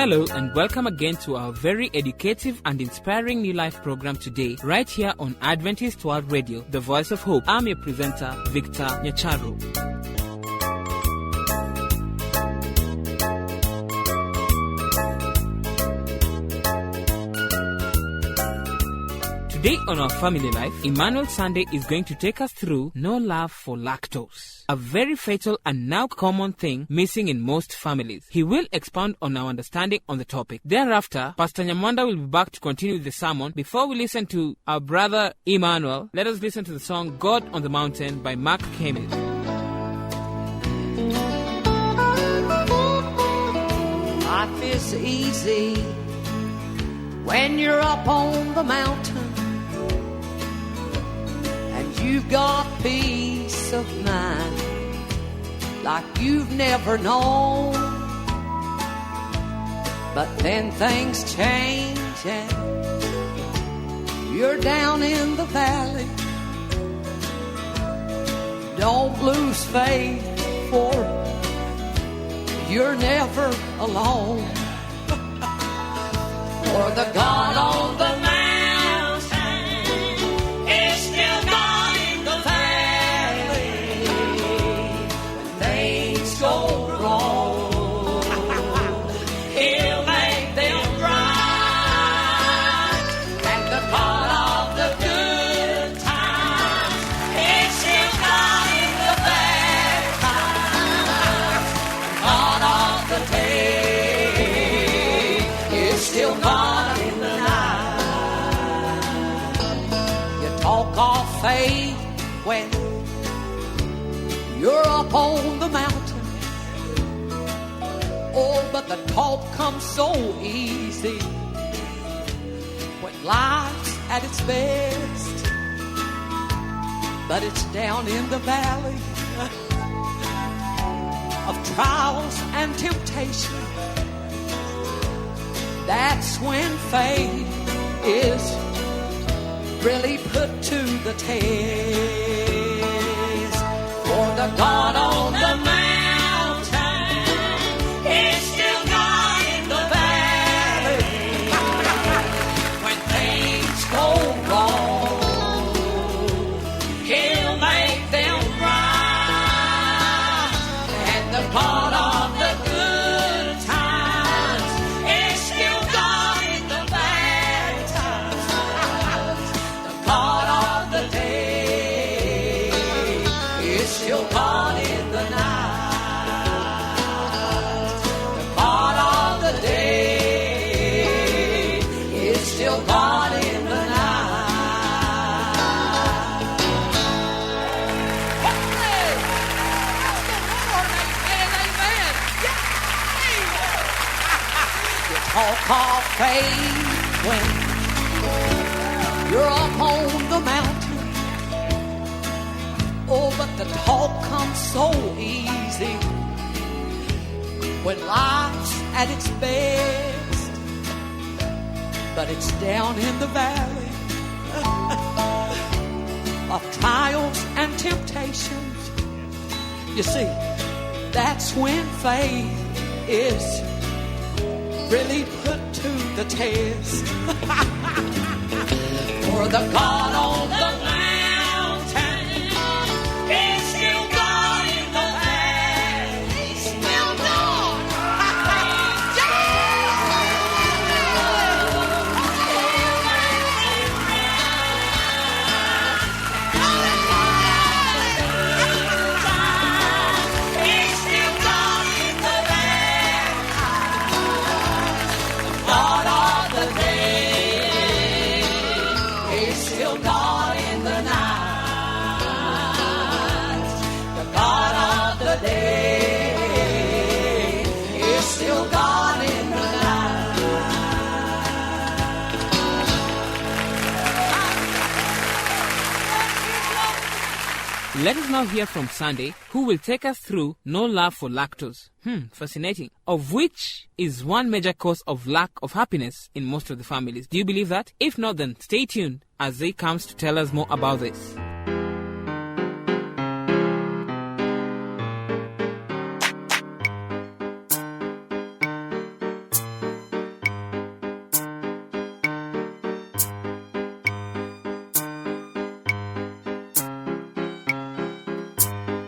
Hello and welcome again to our very educative and inspiring New Life program today, right here on Adventist World Radio, the voice of hope. I'm your presenter, Victor Nyacharo. Today on our family life, Emmanuel Sunday is going to take us through no love for lactose, a very fatal and now common thing missing in most families. He will expound on our understanding on the topic. Thereafter, Pastor Nyamwanda will be back to continue the sermon. Before we listen to our brother Emmanuel, let us listen to the song God on the Mountain by Mark Kamill. Life is easy when you're up on the mountain. You've got peace of mind like you've never known. But then things change and you're down in the valley. Don't lose faith, for you're never alone. For the God on the mountain faith when you're up on the mountain. Oh, but the talk comes so easy when life's at its best. But it's down in the valley of trials and temptation. That's when faith is really put to the test. For the God on the mountain is still God in the valley. When things go wrong, He'll make them right. And the God of the good times is still God in the bad times. God of the day is still God in the night. The God of the day is still God in the night. Hey! That's the Lord, amen, amen. Yay! You talk of faith when you're up on the mountain. Oh, but the talk comes so easy when life's at its best. But it's down in the valley of trials and temptations. You see, that's when faith is really put to the test. For the God on the mountain is still God in the valley. He's still God. He's still God in the valley. God of the day is still God in the night. The God of the day is still God in the night. Let us now hear from Sunday, who will take us through no love for lactose. Fascinating. Of which is one major cause of lack of happiness in most of the families. Do you believe that? If not, then stay tuned as he comes to tell us more about this.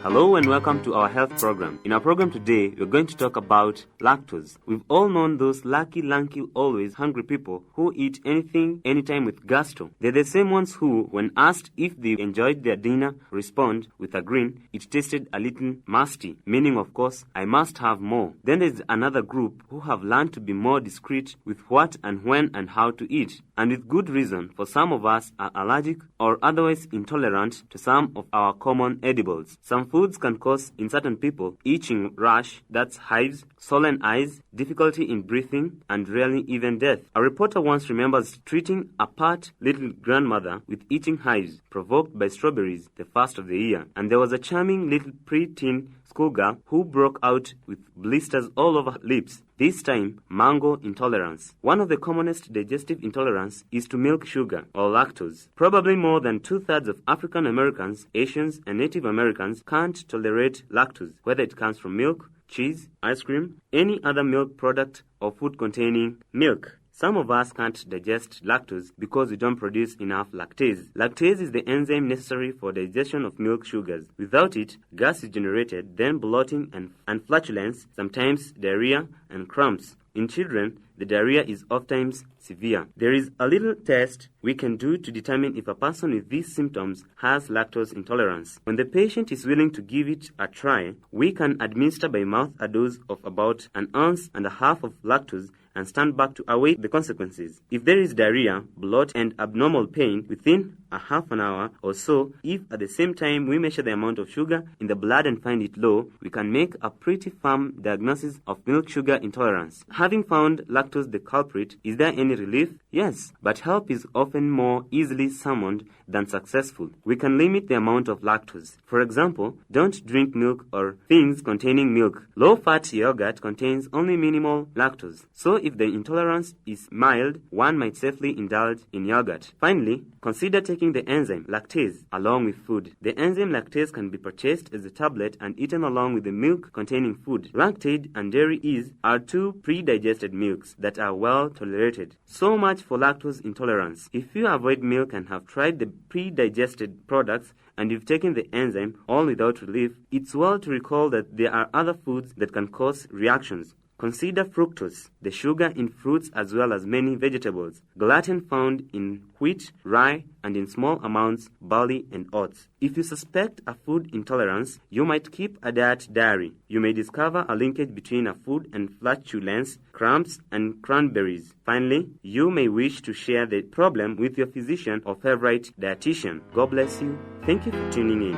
Hello and welcome to our health program. In our program today, we're going to talk about lactose. We've all known those lucky, lanky, always hungry people who eat anything, anytime with gusto. They're the same ones who, when asked if they enjoyed their dinner, respond with a grin, it tasted a little musty, meaning of course, I must have more. Then there's another group who have learned to be more discreet with what and when and how to eat. And with good reason, for some of us are allergic or otherwise intolerant to some of our common edibles. Some foods can cause, in certain people, itching rash, that's hives, swollen eyes, difficulty in breathing, and rarely even death. A reporter once remembers treating a pert little grandmother with itching hives provoked by strawberries the first of the year. And there was a charming little pre-teen schoolgirl who broke out with blisters all over her lips. This time, mango intolerance. One of the commonest digestive intolerance is to milk sugar, or lactose. Probably more than 2/3 of African Americans, Asians, and Native Americans can't tolerate lactose, whether it comes from milk, cheese, ice cream, any other milk product, or food containing milk. Some of us can't digest lactose because we don't produce enough lactase. Lactase is the enzyme necessary for digestion of milk sugars. Without it, gas is generated, then bloating and flatulence, sometimes diarrhea and cramps. In children, the diarrhea is oftentimes severe. There is a little test we can do to determine if a person with these symptoms has lactose intolerance. When the patient is willing to give it a try, we can administer by mouth a dose of about 1.5 ounces of lactose and stand back to await the consequences. If there is diarrhea, bloat, and abnormal pain within a half an hour or so, if at the same time we measure the amount of sugar in the blood and find it low, we can make a pretty firm diagnosis of milk sugar intolerance. Having found lactose the culprit, is there any relief? Yes, but help is often more easily summoned than successful. We can limit the amount of lactose. For example, don't drink milk or things containing milk. Low-fat yogurt contains only minimal lactose. So if the intolerance is mild, one might safely indulge in yogurt. Finally, consider taking the enzyme lactase along with food. The enzyme lactase can be purchased as a tablet and eaten along with the milk containing food. Lactaid and Dairy Ease are two pre-digested milks that are well tolerated. So much for lactose intolerance. If you avoid milk and have tried the pre-digested products and you've taken the enzyme all without relief, it's well to recall that there are other foods that can cause reactions. Consider fructose, the sugar in fruits as well as many vegetables, gluten found in wheat, rye, and in small amounts, barley and oats. If you suspect a food intolerance, you might keep a diet diary. You may discover a linkage between a food and flatulence, cramps, and cranberries. Finally, you may wish to share the problem with your physician or favorite dietitian. God bless you. Thank you for tuning in.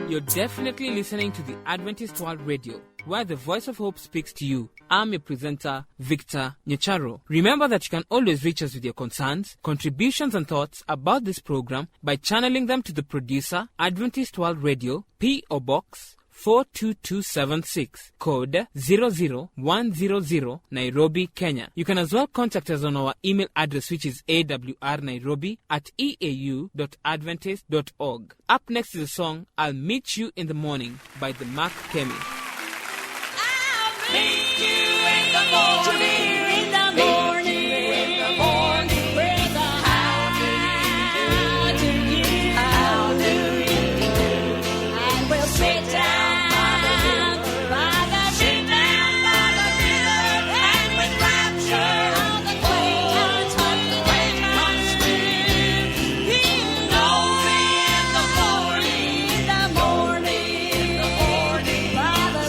You're definitely listening to the Adventist World Radio, where the voice of hope speaks to you. I'm your presenter, Victor Nyecharo. Remember that you can always reach us with your concerns, contributions, and thoughts about this program by channeling them to the producer, Adventist World Radio, P.O. Box 42276, code 00100, Nairobi, Kenya. You can as well contact us on our email address, which is awrnairobi@eau.adventist.org. Up next is the song I'll Meet You in the Morning by the Mark Kemi. I'll meet you in the morning, in the morning, in the morning, with a how do you, how do you, and we'll sit down.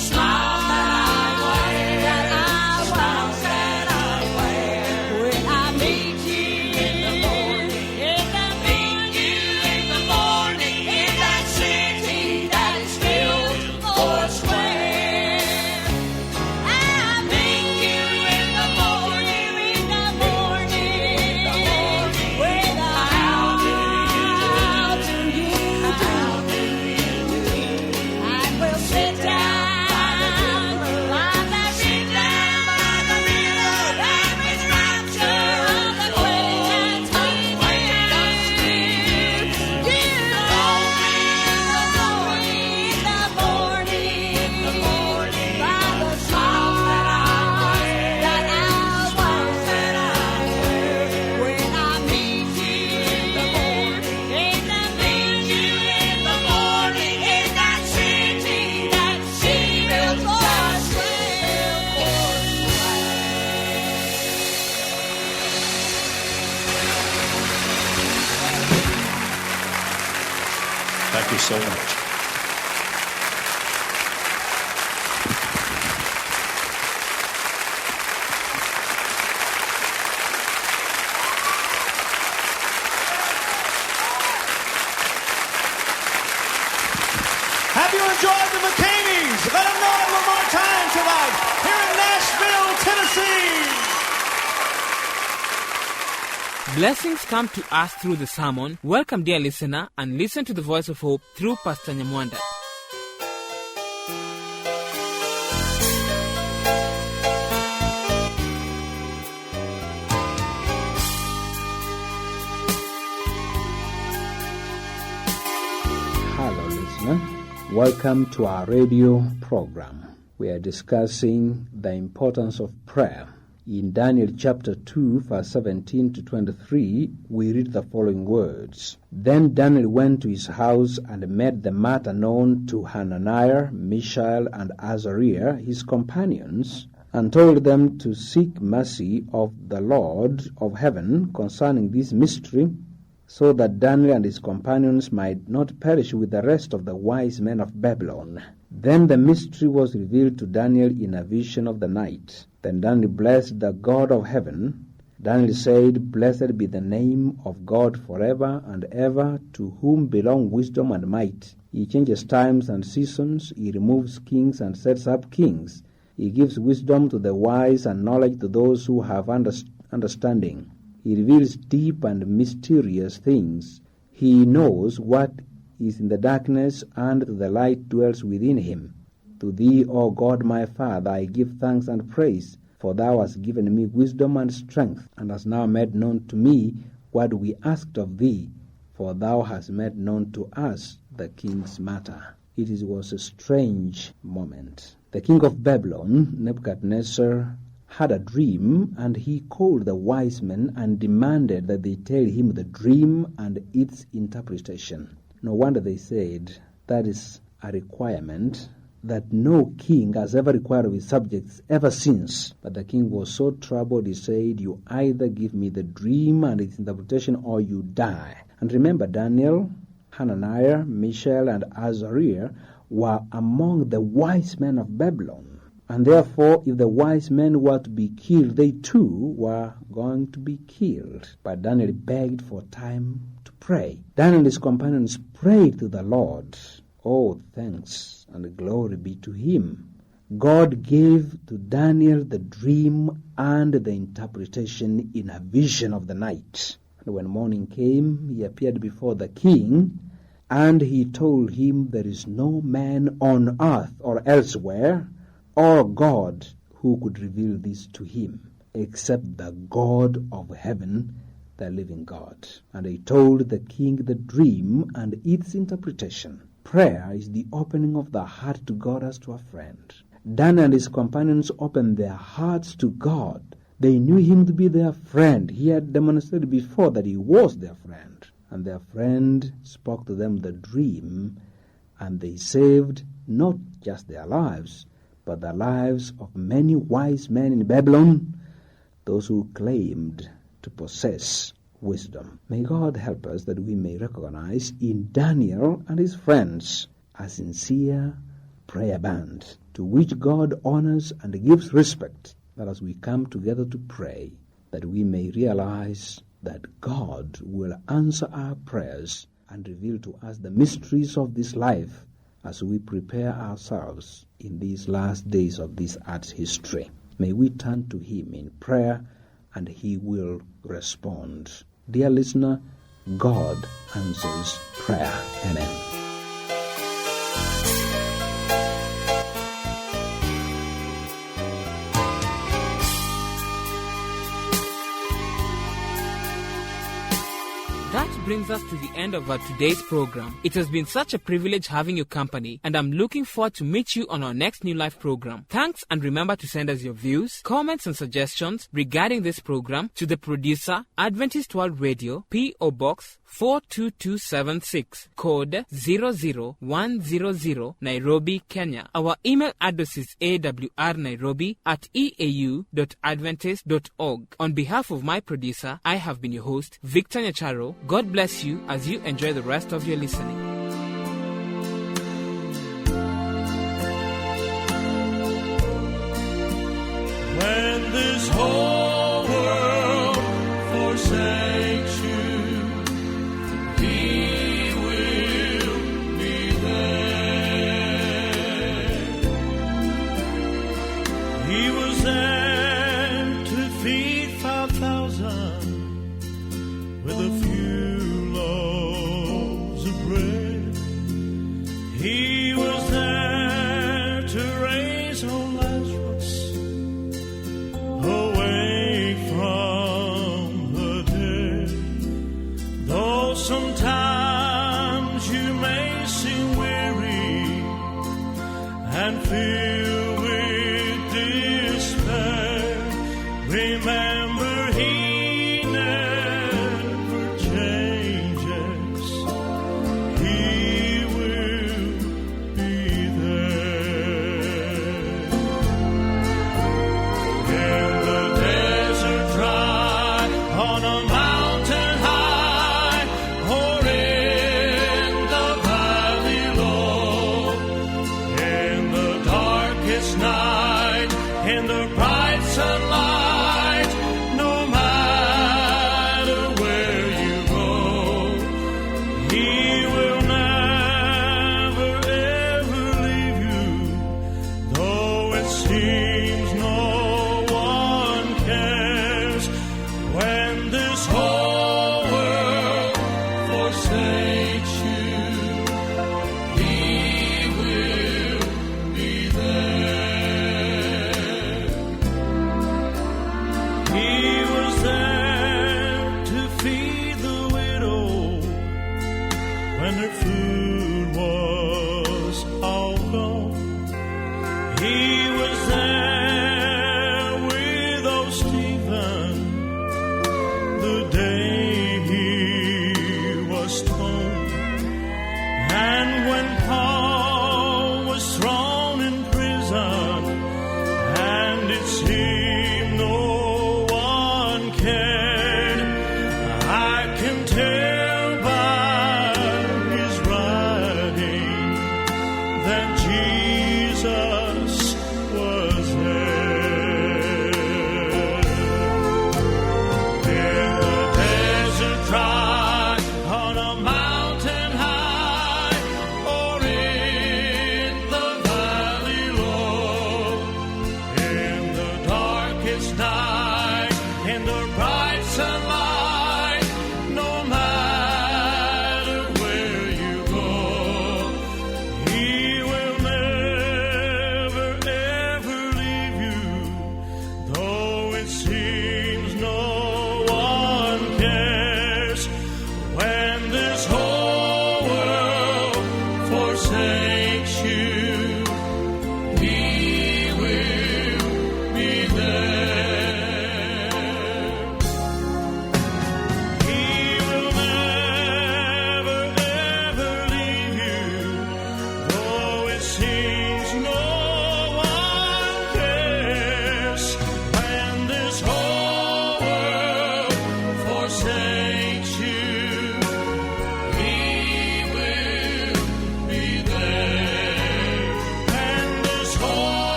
Smile that I you so much. Have you enjoyed the McCainies? Let them know it one more time tonight here in Nashville, Tennessee. Blessings come to us through the sermon. Welcome, dear listener, and listen to the voice of hope through Pastor Nyamwanda. Hello, listener. Welcome to our radio program. We are discussing the importance of prayer. In Daniel chapter 2, verse 17 to 23, we read the following words. Then Daniel went to his house and made the matter known to Hananiah, Mishael, and Azariah, his companions, and told them to seek mercy of the Lord of heaven concerning this mystery, so that Daniel and his companions might not perish with the rest of the wise men of Babylon. Then the mystery was revealed to Daniel in a vision of the night. Then Daniel blessed the God of heaven. Daniel said, Blessed be the name of God forever and ever, to whom belong wisdom and might. He changes times and seasons. He removes kings and sets up kings. He gives wisdom to the wise and knowledge to those who have understanding. He reveals deep and mysterious things. He knows what is in the darkness, and the light dwells within him. To thee, O God my Father, I give thanks and praise, for thou hast given me wisdom and strength, and hast now made known to me what we asked of thee, for thou hast made known to us the king's matter. It was a strange moment. The king of Babylon, Nebuchadnezzar, had a dream, and he called the wise men and demanded that they tell him the dream and its interpretation. No wonder they said that is a requirement that no king has ever required of his subjects ever since. But the king was so troubled, he said, You either give me the dream and its interpretation, or you die. And remember, Daniel, Hananiah, Mishael, and Azariah were among the wise men of Babylon. And therefore, if the wise men were to be killed, they too were going to be killed. But Daniel begged for time to pray. Daniel and his companions prayed to the Lord. Oh, thanks and glory be to him. God gave to Daniel the dream and the interpretation in a vision of the night. And when morning came, he appeared before the king, and he told him there is no man on earth or elsewhere or God who could reveal this to him, except the God of heaven, the living God. And he told the king the dream and its interpretation. Prayer is the opening of the heart to God as to a friend. Daniel and his companions opened their hearts to God. They knew him to be their friend. He had demonstrated before that he was their friend. And their friend spoke to them the dream, and they saved not just their lives, but the lives of many wise men in Babylon, those who claimed to possess wisdom. May God help us that we may recognize in Daniel and his friends a sincere prayer band to which God honors and gives respect, that as we come together to pray, that we may realize that God will answer our prayers and reveal to us the mysteries of this life as we prepare ourselves in these last days of this earth's history. May we turn to him in prayer, and he will respond. Dear listener, God answers prayer. Amen. That brings us to the end of our today's program. It has been such a privilege having your company, and I'm looking forward to meet you on our next New Life program. Thanks, and remember to send us your views, comments, and suggestions regarding this program to the producer, Adventist World Radio, P.O. Box 42276, code 00100, Nairobi, Kenya. Our email address is awrnairobi@eau.adventist.org. On behalf of my producer, I have been your host, Victor Nyacharo. God bless you as you enjoy the rest of your listening. sometimes you may seem weary and filled with despair. Remember, He never changes. He will be there. In the desert dry, on a mountain high, or in the valley low, in the darkest night, in the bright sunlight, no matter where you go, He will never ever leave you, though it seems no one cares. When this whole world forsakes you, He will be there. He was there to feed the widow when her food was all gone. He was there with old Stephen the day he was stoned. And when Paul was thrown in prison, and it seemed no one cared, I can tell by his writing that Jesus was there. In the desert dry, on a mountain high, or in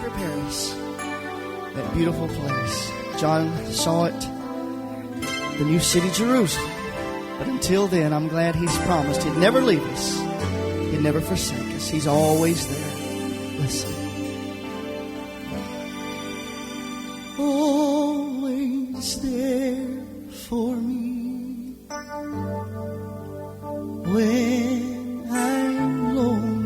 prepare us that beautiful place. John saw it, the new city, Jerusalem. But until then, I'm glad He's promised He'd never leave us. He'd never forsake us. He's always there. Listen. Always there for me when I'm lonely.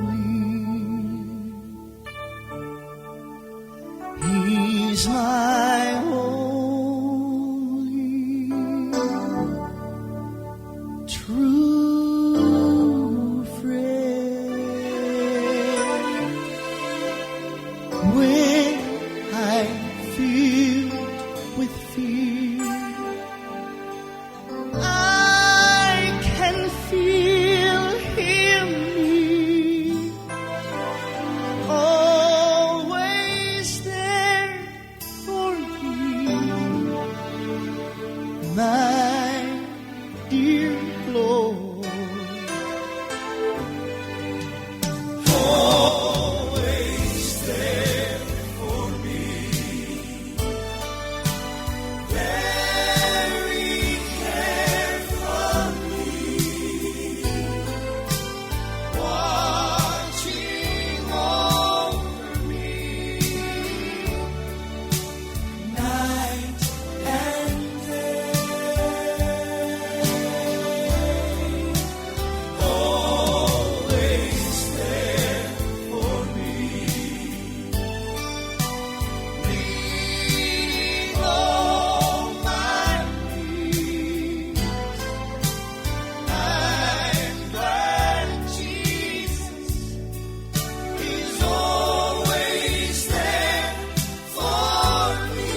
He's my only true friend. When I'm filled with fear, I can feel Him near. Always there for me, my dear Lord. Always there for me, very carefully watching over me night and day. Always there for me, meeting all my needs. I'm glad Jesus is always there for me.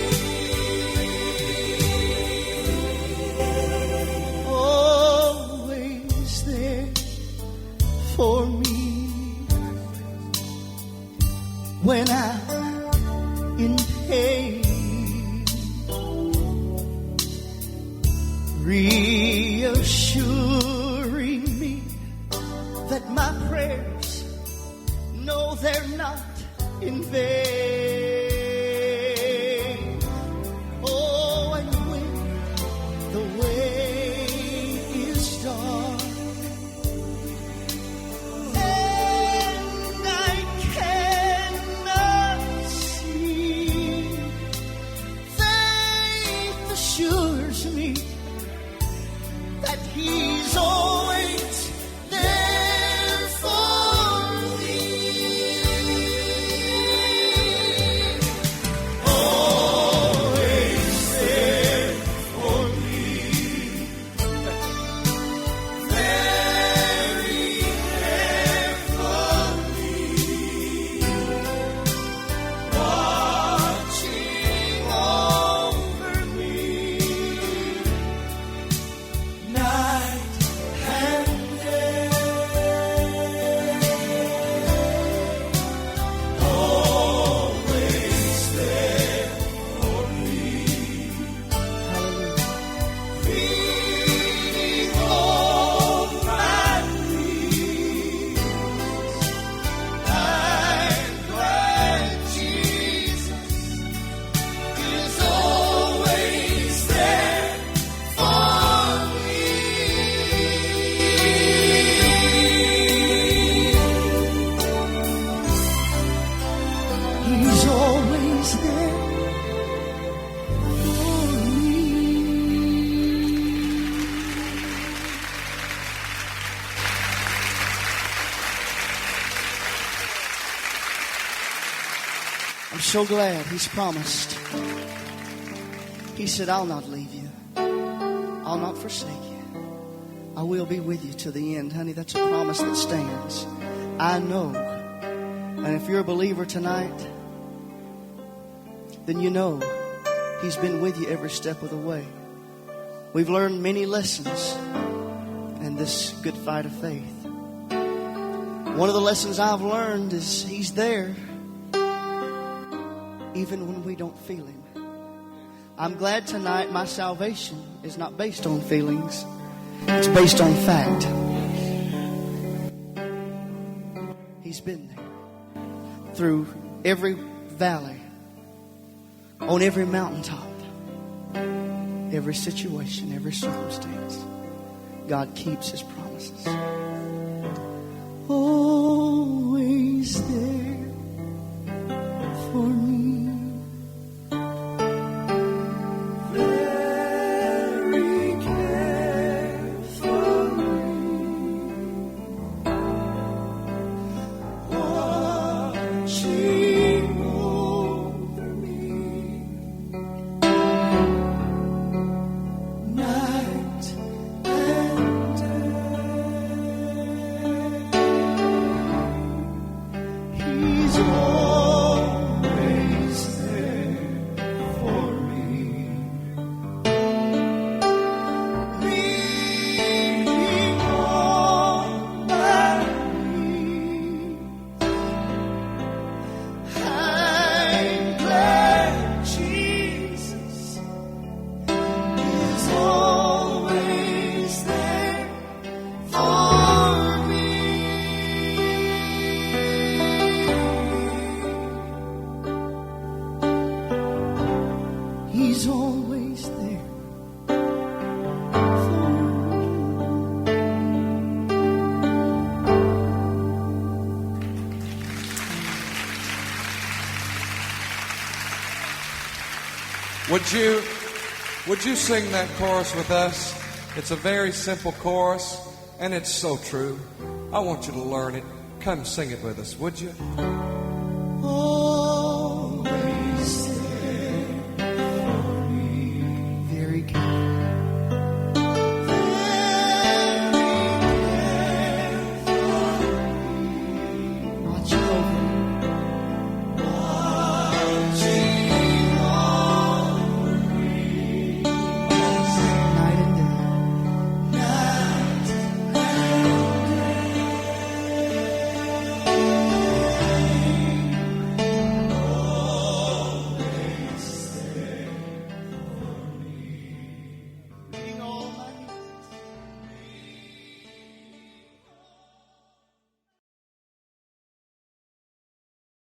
Always there for me when I'm in pain, reassuring me that my prayers, no, they're not in vain. Oh, and when the way is dark and I cannot see, faith assures me that He's always there for me. Always there for me, very carefully watching over me night and day. Always there for me. Feeding all my needs. I'm glad Jesus is always there for me. He's always there for me. I'm so glad He's promised. He said, I'll not leave you. I'll not forsake you. I will be with you to the end. Honey, that's a promise that stands. I know. And if you're a believer tonight, then you know He's been with you every step of the way. We've learned many lessons in this good fight of faith. One of the lessons I've learned is He's there even when we don't feel Him. I'm glad tonight my salvation is not based on feelings. It's based on fact. He's been there through every valley, on every mountaintop, every situation, every circumstance, God keeps His promises. Always there for me. Very carefully watching over me night and day. He's always there for me. Leaning on my knees, I'm glad Jesus is always there for me. He's always there for me. Would you sing that chorus with us? It's a very simple chorus, and it's so true. I want you to learn it. Come sing it with us, would you?